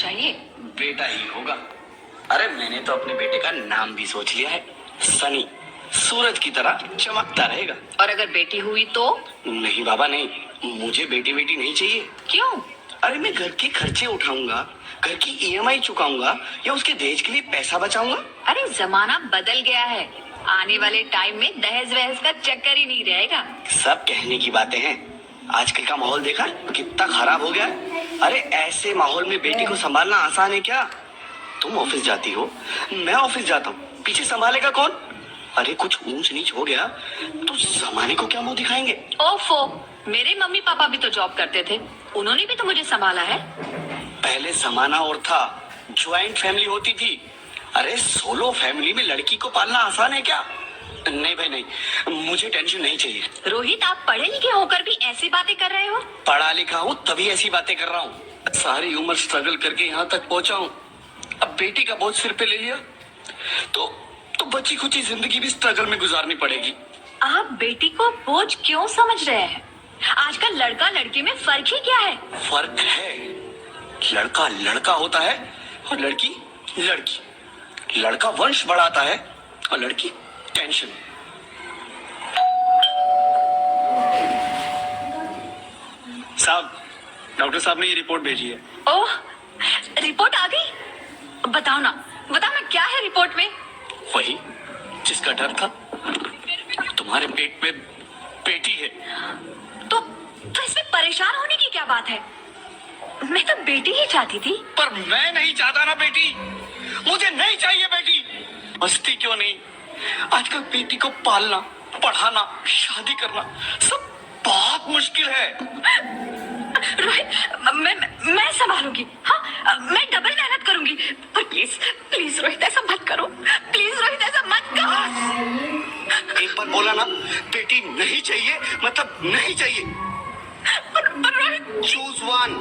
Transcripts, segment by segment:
चाहिए? बेटा ही होगा। अरे मैंने तो अपने बेटे का नाम भी सोच लिया है, सनी। सूरज की तरह चमकता रहेगा। और अगर बेटी हुई तो? नहीं बाबा नहीं, मुझे बेटी बेटी नहीं चाहिए। क्यों? अरे मैं घर के खर्चे उठाऊंगा, घर की ईएमआई चुकाऊंगा या उसके दहेज के लिए पैसा बचाऊंगा। अरे जमाना बदल गया है, आने वाले टाइम में दहेज वहेज का चक्कर ही नहीं रहेगा। सब कहने की बातें हैं, आजकल का माहौल देखा कितना खराब हो गया है। अरे ऐसे माहौल में बेटी को संभालना आसान है क्या? तुम ऑफिस जाती हो, मैं ऑफिस जाता हूँ, पीछे संभालेगा कौन? अरे कुछ ऊंच नीच हो गया तो जमाने को क्या मुंह दिखाएंगे? ओफो, मेरे मम्मी पापा भी तो जॉब करते थे, उन्होंने भी तो मुझे संभाला है। पहले जमाना और था, ज्वाइंट फैमिली होती थी। अरे सोलो फैमिली में लड़की को पालना आसान है क्या? नहीं भाई नहीं, मुझे टेंशन नहीं चाहिए। रोहित, आप पढ़े लिखे होकर भी ऐसी बातें कर रहे हो? पढ़ा लिखा हूँ तभी ऐसी बातें कर रहा हूँ। सारी उम्र स्ट्रगल करके यहाँ तक पहुँचा हूँ, अब बेटी का बोझ सिर पे ले लिया तो बची खुची जिंदगी भी स्ट्रगल में गुजारनी पड़ेगी। आप बेटी को बोझ क्यों समझ रहे हैं? आजकल लड़का लड़की में फर्क ही क्या है? फर्क है, लड़का लड़का होता है और लड़की लड़की। लड़का वंश बढ़ाता है और लड़की टेंशन। साहब, डॉक्टर साहब ने ये रिपोर्ट भेजी है। ओह, रिपोर्ट आ गई? बताओ ना क्या है रिपोर्ट में? वही जिसका डर था, तुम्हारे पेट में बेटी है। तो इसमें परेशान होने की क्या बात है? मैं तो बेटी ही चाहती थी। पर मैं नहीं चाहता ना बेटी, मुझे नहीं चाहिए बेटी। मस्ती क्यों नहीं, आजकल बेटी को पालना, पढ़ाना, शादी करना सब बहुत मुश्किल है। रोहित, मैं संभालूंगी। हाँ, मैं डबल मेहनत करूंगी। पर प्लीज रोहित, ऐसा मत करो। प्लीज रोहित, ऐसा मत करो। एक बार बोला ना, बेटी नहीं चाहिए मतलब नहीं चाहिए। पर रोहित, चूज वन,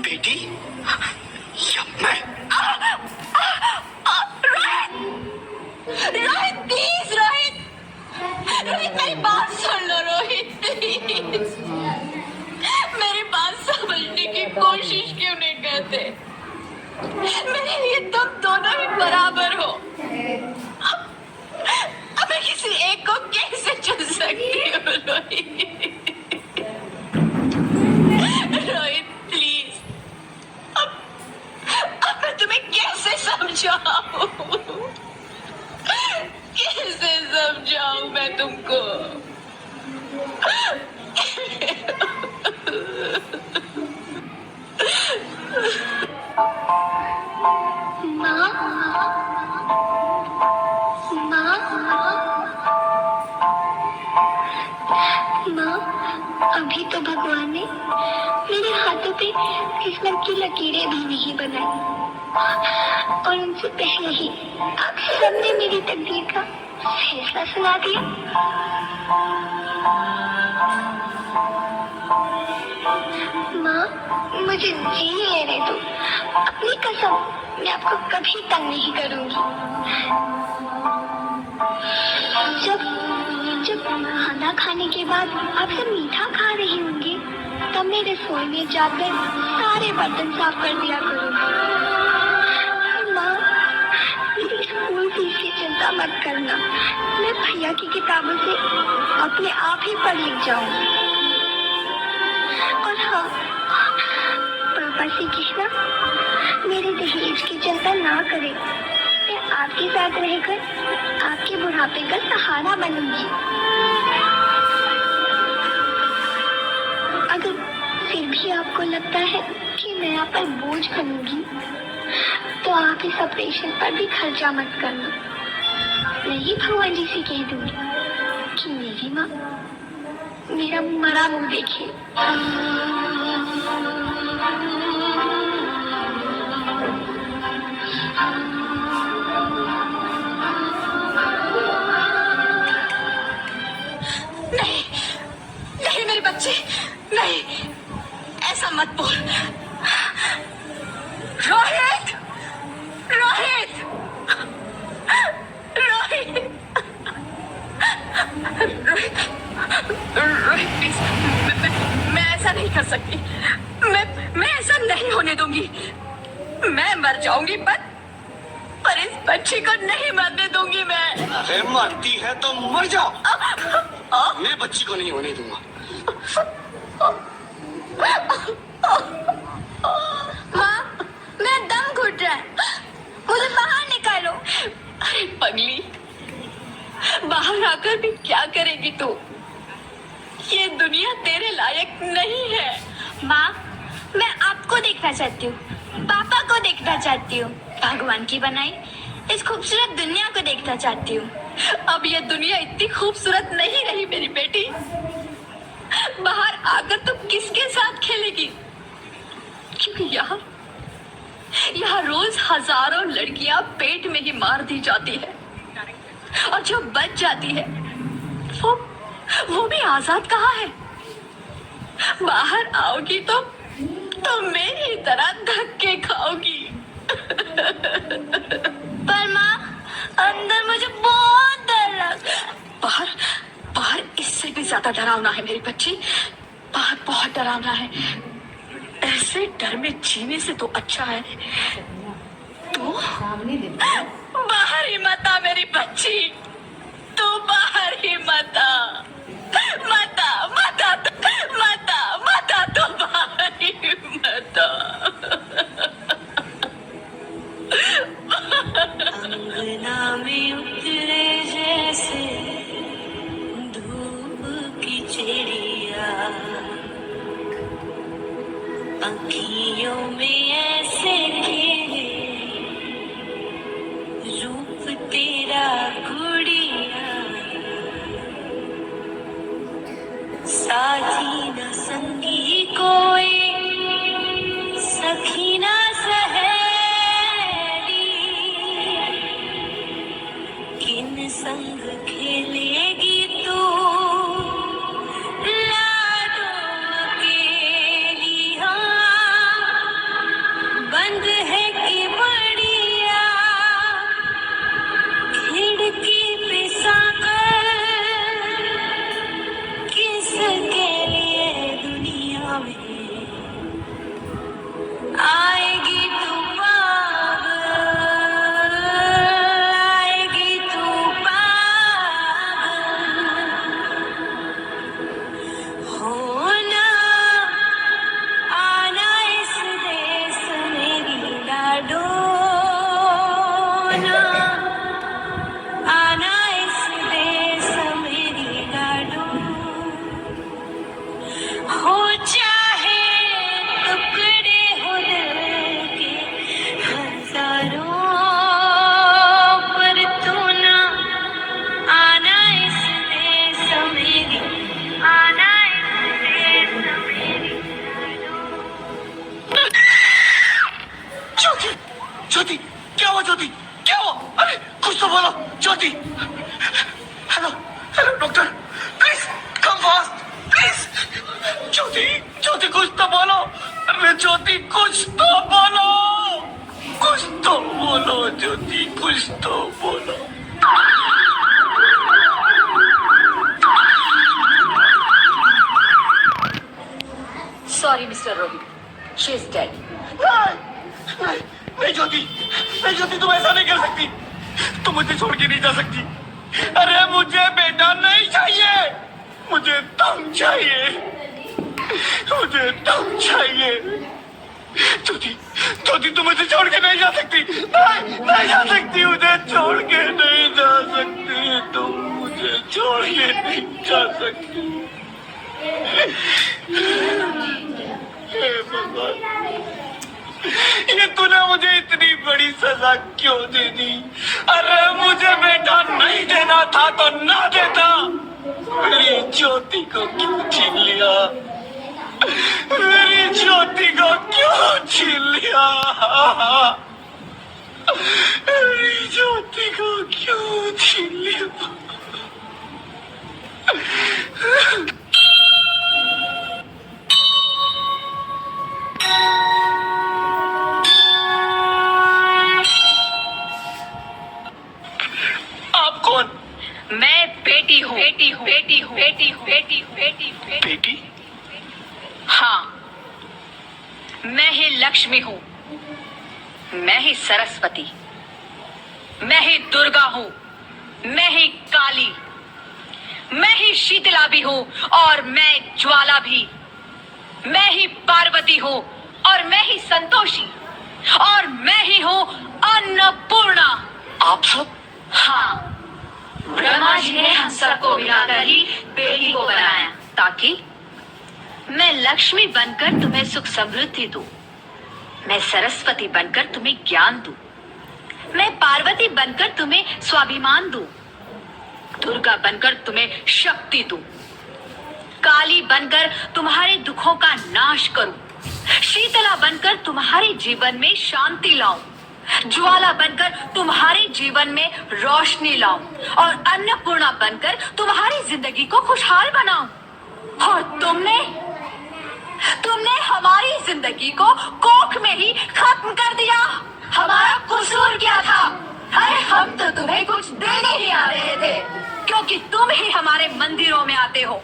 बेटी या मैं। रोहित प्लीज, रोहित मेरी बात सुन लो। रोहित प्लीज, मेरी बात समझने की कोशिश क्यों नहीं करते? मेरे लिए तुम दोनों ही बराबर हो। अब मैं किसी एक को कैसे चुन सकती हूँ? रोहित प्लीज, अब मैं तुम्हें कैसे समझाऊं? कैसे समझाऊं मैं तुमको? माँ, अभी तो भगवान ने मेरे हाथों पे किस्मत की लकीरें भी नहीं बनाई, और उनसे पहले ही आप सबने मेरी तकदीर का फैसला सुना दिया। माँ, मुझे जी लेने दो। अपनी कसम, मैं आपको कभी तंग नहीं करूंगी। जब खाना खाने के बाद आप सब मीठा खा रहे होंगे, तब मैं रसोई में जाकर सारे बर्तन साफ कर दिया करूंगी। माँ, मेरी स्कूल फीस की चिंता मत करना, मैं भैया की किताबों से अपने आप ही पढ़ लिख जाऊंगी। और हाँ, पापा से कहना मेरे दहेज की चिंता ना करें, मैं आपके साथ रहकर आपके बुढ़ापे का सहारा बनूंगी। अगर फिर भी आपको लगता है कि मैं आप पर बोझ बनूंगी, तो आप इस ऑपरेशन पर भी खर्चा मत करना। मैं ही भगवान जी से कह दूंगी कि मेरी माँ मेरा मरा मुंह देखे। नहीं मेरे बच्चे, नहीं, ऐसा मत बोल। रोहित, रोहित, रोहित, रोहित, रोहित प्लीज, मैं ऐसा नहीं कर सकती। मैं मैं मर जाऊंगी पर इस बच्ची को नहीं मरने दूंगी मैं। अरे मरती है तो मर जाओ, मैं बच्ची को नहीं होने दूंगा। माँ, मेरा दम घुट रहा है, मुझे बाहर निकालो। अरे पगली, बाहर आकर भी क्या करेगी तू? ये दुनिया तेरे लायक नहीं है। माँ, मैं आपको देखना चाहती हूँ, पापा को देखना चाहती हूँ, भगवान की बनाई इस खूबसूरत दुनिया को देखना चाहती हूँ। अब ये दुनिया इतनी खूबसूरत नहीं रही मेरी बेटी। बाहर आकर तू किसके साथ खेलेगी? क्योंकि यहाँ रोज हजारों लड़कियां पेट में ही मार दी जाती है, और जो बच जाती है वो भी आजाद कहाँ है? बाहर आओगी तो मेरी तरह धक्के खाओगी। पर माँ, अंदर मुझे बहुत डर लग रहा है। बाहर बाहर इससे भी ज्यादा डरावना है मेरी बच्ची। बाहर बहुत डरावना है। ऐसे डर में जीने से तो अच्छा है तू बाहर ही मत आ मेरी बच्ची। तू बाहर ही मत आ, मत आ, मत आ, मत आ, मत आ, तू बाहर ही मत आ। अंगना में उतरे जैसे धूप की चिड़िया, आँखियों में ऐसे खेले रूप तेरा गुड़िया, साथी न संगी कोई, सखी न सहेली, किन संग खेलेगी तू लाडो अकेली। हाँ, बंद है कि बढ़िया खिड़की पे साकर, किसके लिए दुनिया में आएगी तू पागल, आएगी तू पागल। होना आना इस देश मेरी लाडो ना, आना इस देश मेरी लाडो। हो चाहे टुकड़े हो दिल के हजारों, पर तू ना आना इस देश मेरी, आना इस देश मेरी लाडो। ज्योति, ज्योति, क्या हुआ ज्योति, क्या हुआ? अरे कुछ तो बोलो Jyoti. Hello hello doctor, please come fast please. Jyoti, Jyoti कुछ तो बोलो। अरे ज्योति कुछ तो बोलो, कुछ तो बोलो ज्योति, कुछ तो बोलो। Sorry, Mr. Rohit. She is dead. नहीं नहीं ज्योति, नहीं ज्योति, तुम ऐसा नहीं कर सकती, तुम मुझे छोड़ के नहीं जा सकती। अरे मुझे बेटा नहीं चाहिए, मुझे तुम चाहिए, मुझे तुम चाहिए। ज्योति, ज्योति तुम मुझे छोड़ के नहीं जा सकती, नहीं नहीं जा सकती, मुझे छोड़ के नहीं जा सकती, तुम मुझे छोड़ के नहीं जा सकती। हे भगवान, ये तूने मुझे इतनी बड़ी सजा क्यों दे दी? अरे मुझे बेटा नहीं देना था तो ना देता, मेरी ज्योति को क्यों छीन लिया, मेरी ज्योति को क्यों छीन लिया, मेरी ज्योति को क्यों छीन लिया। आप कौन? मैं बेटी हूँ, बेटी हूँ, बेटी हूँ, बेटी हूँ, बेटी हूँ, बेटी हूँ, बेटी। बेटी? हाँ, मैं ही लक्ष्मी हूँ, मैं ही सरस्वती, मैं ही दुर्गा हूं, मैं ही काली, मैं ही शीतला भी हूं और मैं ज्वाला भी, मैं ही पार्वती हूं और मैं ही संतोषी, और मैं ही हूं अन्नपूर्णा। आप सब? हाँ, ब्रह्मा जी ने हम सबको मिलाकर ही बेटी को बनाया ताकि मैं लक्ष्मी बनकर तुम्हें सुख समृद्धि दूं, मैं सरस्वती बनकर तुम्हें ज्ञान दूं, मैं पार्वती बनकर तुम्हें स्वाभिमान दूं, दुर्गा बनकर तुम्हें शक्ति दूं, काली बनकर तुम्हारे दुखों का नाश करूं, शीतला बनकर तुम्हारे जीवन में शांति लाऊं, ज्वाला बनकर तुम्हारे जीवन में रोशनी लाऊं, और अन्नपूर्णा बनकर तुम्हारी जिंदगी को खुशहाल बनाऊं। और तुमने हमारी जिंदगी को कोख में ही खत्म कर दिया। हमारा कसूर क्या था? अरे हम तो तुम्हें कुछ देने ही आ रहे थे, क्योंकि तुम ही हमारे मंदिरों में आते हो,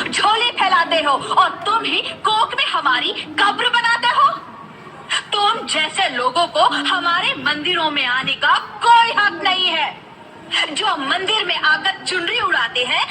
झोली फैलाते हो, और तुम ही कोख में हमारी कब्र बनाते हो। तुम जैसे लोगों को हमारे मंदिरों में आने का कोई हक नहीं है। जो मंदिर में आकर चुनरी उड़ाते हैं